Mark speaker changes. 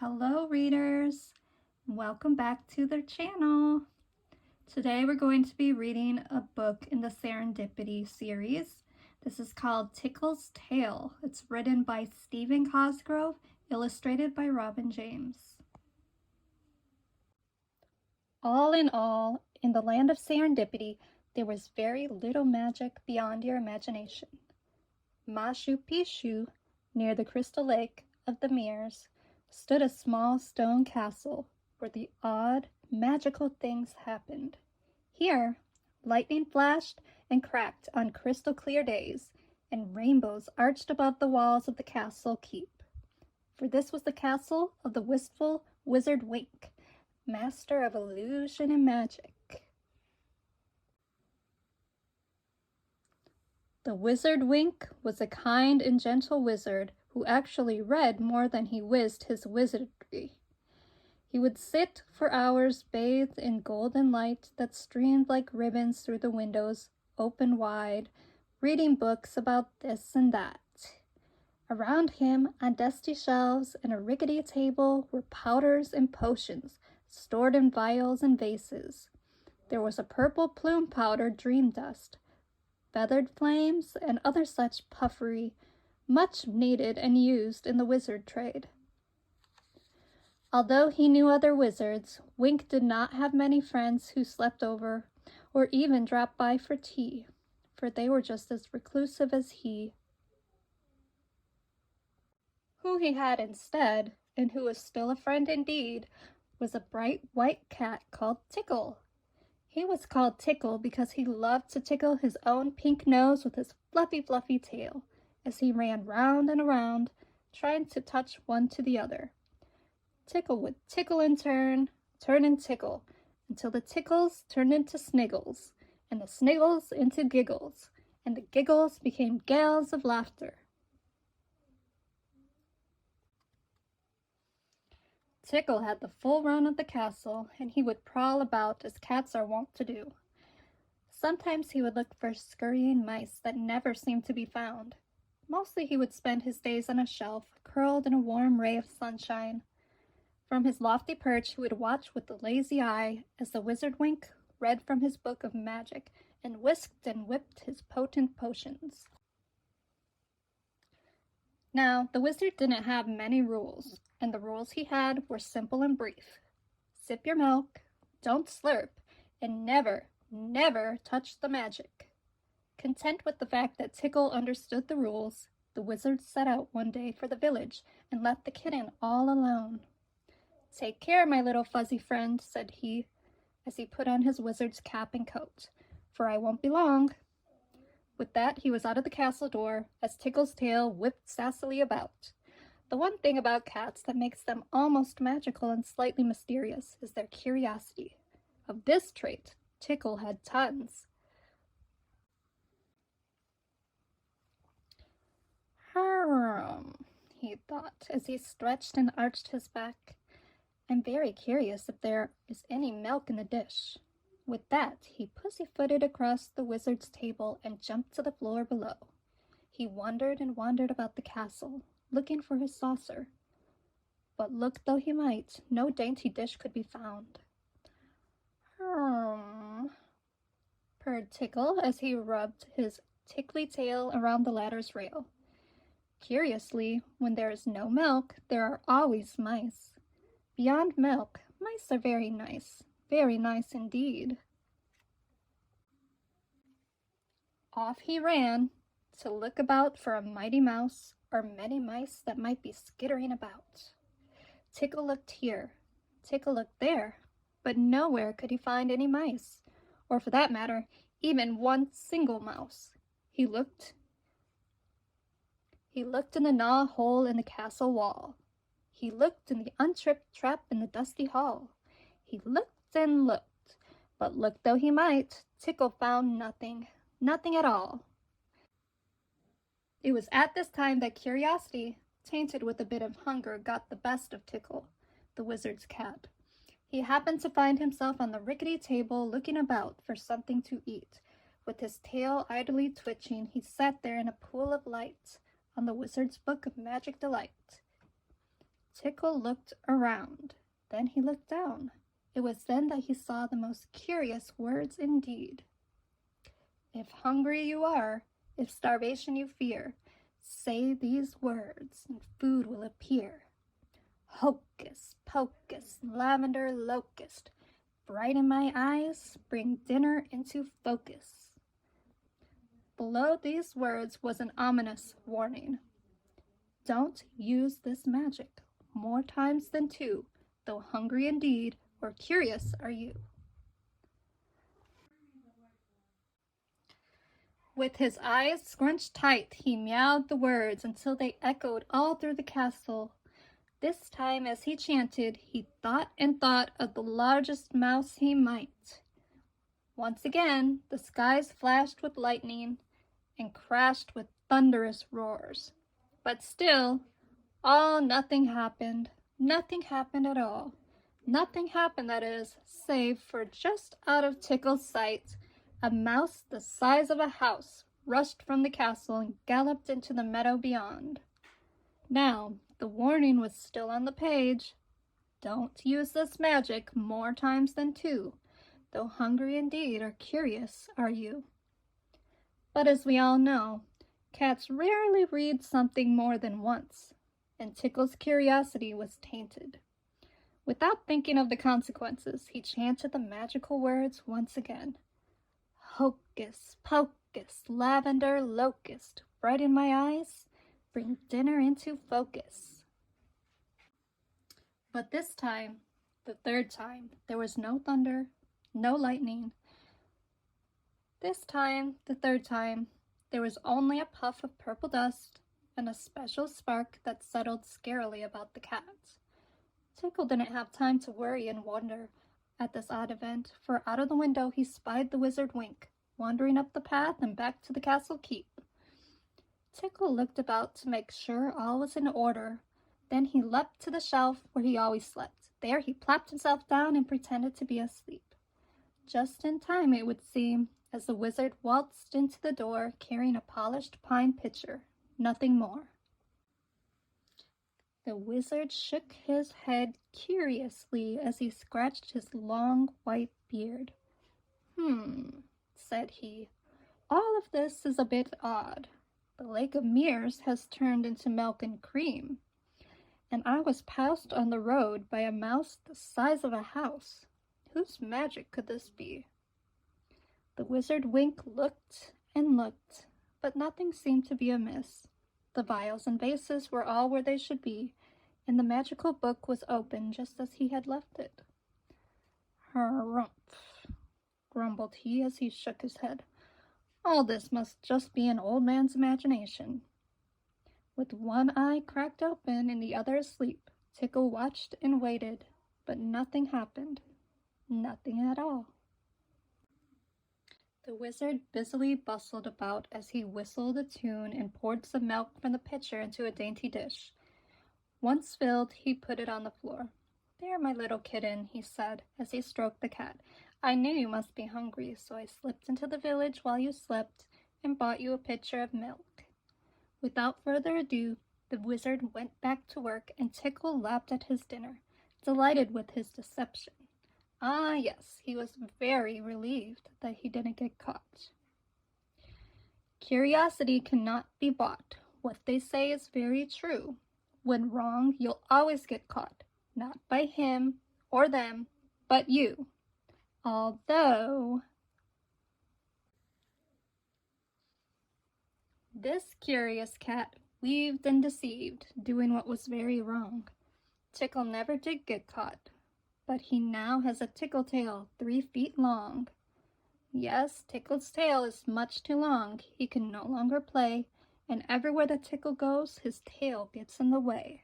Speaker 1: Hello readers, welcome back to the channel. Today we're going to be reading a book in the Serendipity series. This is called Tickle's Tale. It's written by Stephen Cosgrove, illustrated by Robin James. All in all, in the land of Serendipity, there was very little magic beyond your imagination. Machu Picchu, near the crystal lake of the mirrors, stood a small stone castle where the odd, magical things happened. Here, lightning flashed and cracked on crystal clear days, and rainbows arched above the walls of the castle keep. For this was the castle of the wistful wizard Wink, master of illusion and magic. The wizard Wink was a kind and gentle wizard who actually read more than he whizzed his wizardry. He would sit for hours bathed in golden light that streamed like ribbons through the windows, open wide, reading books about this and that. Around him, on dusty shelves and a rickety table, were powders and potions, stored in vials and vases. There was a purple plume powder dream dust, feathered flames, and other such puffery, much needed and used in the wizard trade. Although he knew other wizards, Wink did not have many friends who slept over or even dropped by for tea, for they were just as reclusive as he. Who he had instead, and who was still a friend indeed, was a bright white cat called Tickle. He was called Tickle because he loved to tickle his own pink nose with his fluffy tail, as he ran round and around, trying to touch one to the other. Tickle would tickle in turn and tickle, until the tickles turned into sniggles, and the sniggles into giggles, and the giggles became gales of laughter. Tickle had the full run of the castle, and he would prowl about as cats are wont to do. Sometimes he would look for scurrying mice that never seemed to be found. Mostly he would spend his days on a shelf, curled in a warm ray of sunshine. From his lofty perch he would watch with a lazy eye as the wizard Wink read from his book of magic and whisked and whipped his potent potions. Now, the wizard didn't have many rules, and the rules he had were simple and brief. Sip your milk, don't slurp, and never touch the magic. Content with the fact that Tickle understood the rules, the wizard set out one day for the village and left the kitten all alone. "Take care, my little fuzzy friend," said he, as he put on his wizard's cap and coat, "for I won't be long." With that, he was out of the castle door, as Tickle's tail whipped sassily about. The one thing about cats that makes them almost magical and slightly mysterious is their curiosity. Of this trait, Tickle had tons. He thought, as he stretched and arched his back. "I'm very curious if there is any milk in the dish." With that, he pussyfooted across the wizard's table and jumped to the floor below. He wandered and wandered about the castle, looking for his saucer. But look though he might, no dainty dish could be found. Purred Tickle as he rubbed his tickly tail around the ladder's rail. Curiously, when there is no milk, there are always mice. Beyond milk, mice are very nice indeed. Off he ran to look about for a mighty mouse or many mice that might be skittering about. Tickle looked here, Tickle looked there, but nowhere could he find any mice, or for that matter, even one single mouse. He looked in the gnaw hole in the castle wall. He looked in the untripped trap in the dusty hall. He looked and looked, but look though he might, Tickle found nothing at all. It was at this time that curiosity, tainted with a bit of hunger, got the best of Tickle, the wizard's cat. He happened to find himself on the rickety table looking about for something to eat. With his tail idly twitching, he sat there in a pool of light on the wizard's book of magic delight. Tickle looked around. Then he looked down. It was then that he saw the most curious words indeed. If hungry you are, if starvation you fear, say these words and food will appear. Hocus pocus, lavender locust, brighten my eyes, bring dinner into focus. Below these words was an ominous warning. Don't use this magic more times than two, though hungry indeed or curious are you. With his eyes scrunched tight, he meowed the words until they echoed all through the castle. This time, as he chanted, he thought and thought of the largest mouse he might. Once again, the skies flashed with lightning and crashed with thunderous roars. But still, nothing happened. Nothing happened at all. Nothing happened, that is, save for just out of Tickle's sight, a mouse the size of a house rushed from the castle and galloped into the meadow beyond. Now, the warning was still on the page. Don't use this magic more times than two, though hungry indeed or curious are you. But as we all know, cats rarely read something more than once, and Tickle's curiosity was tainted. Without thinking of the consequences, he chanted the magical words once again. Hocus pocus, lavender locust, brighten my eyes, bring dinner into focus. But this time, the third time, there was no thunder, no lightning. This time, the third time, there was only a puff of purple dust and a special spark that settled scarily about the cat. Tickle didn't have time to worry and wonder at this odd event, for out of the window he spied the wizard Wink, wandering up the path and back to the castle keep. Tickle looked about to make sure all was in order. Then he leapt to the shelf where he always slept. There he plopped himself down and pretended to be asleep. Just in time, it would seem, as the wizard waltzed into the door carrying a polished pine pitcher. Nothing more. The wizard shook his head curiously as he scratched his long white beard. Said he, all of this is a bit odd. The Lake of Mirrors has turned into milk and cream, and I was passed on the road by a mouse the size of a house. Whose magic could this be? The wizard Wink looked and looked, but nothing seemed to be amiss. The vials and vases were all where they should be, and the magical book was open just as he had left it. Harumph, grumbled he as he shook his head. All this must just be an old man's imagination. With one eye cracked open and the other asleep, Tickle watched and waited, but nothing happened. Nothing at all. The wizard busily bustled about as he whistled a tune and poured some milk from the pitcher into a dainty dish. Once filled, he put it on the floor. There, my little kitten, he said, as he stroked the cat. I knew you must be hungry, so I slipped into the village while you slept and bought you a pitcher of milk. Without further ado, the wizard went back to work, and Tickle lapped at his dinner, delighted with his deception. Ah, yes, he was very relieved that he didn't get caught. Curiosity cannot be bought. What they say is very true. When wrong, you'll always get caught, not by him or them, but you. Although this curious cat weaved and deceived, doing what was very wrong. Tickle never did get caught, but he now has a tickle tail 3 feet long. Yes, Tickle's tail is much too long. He can no longer play, and everywhere that Tickle goes, his tail gets in the way.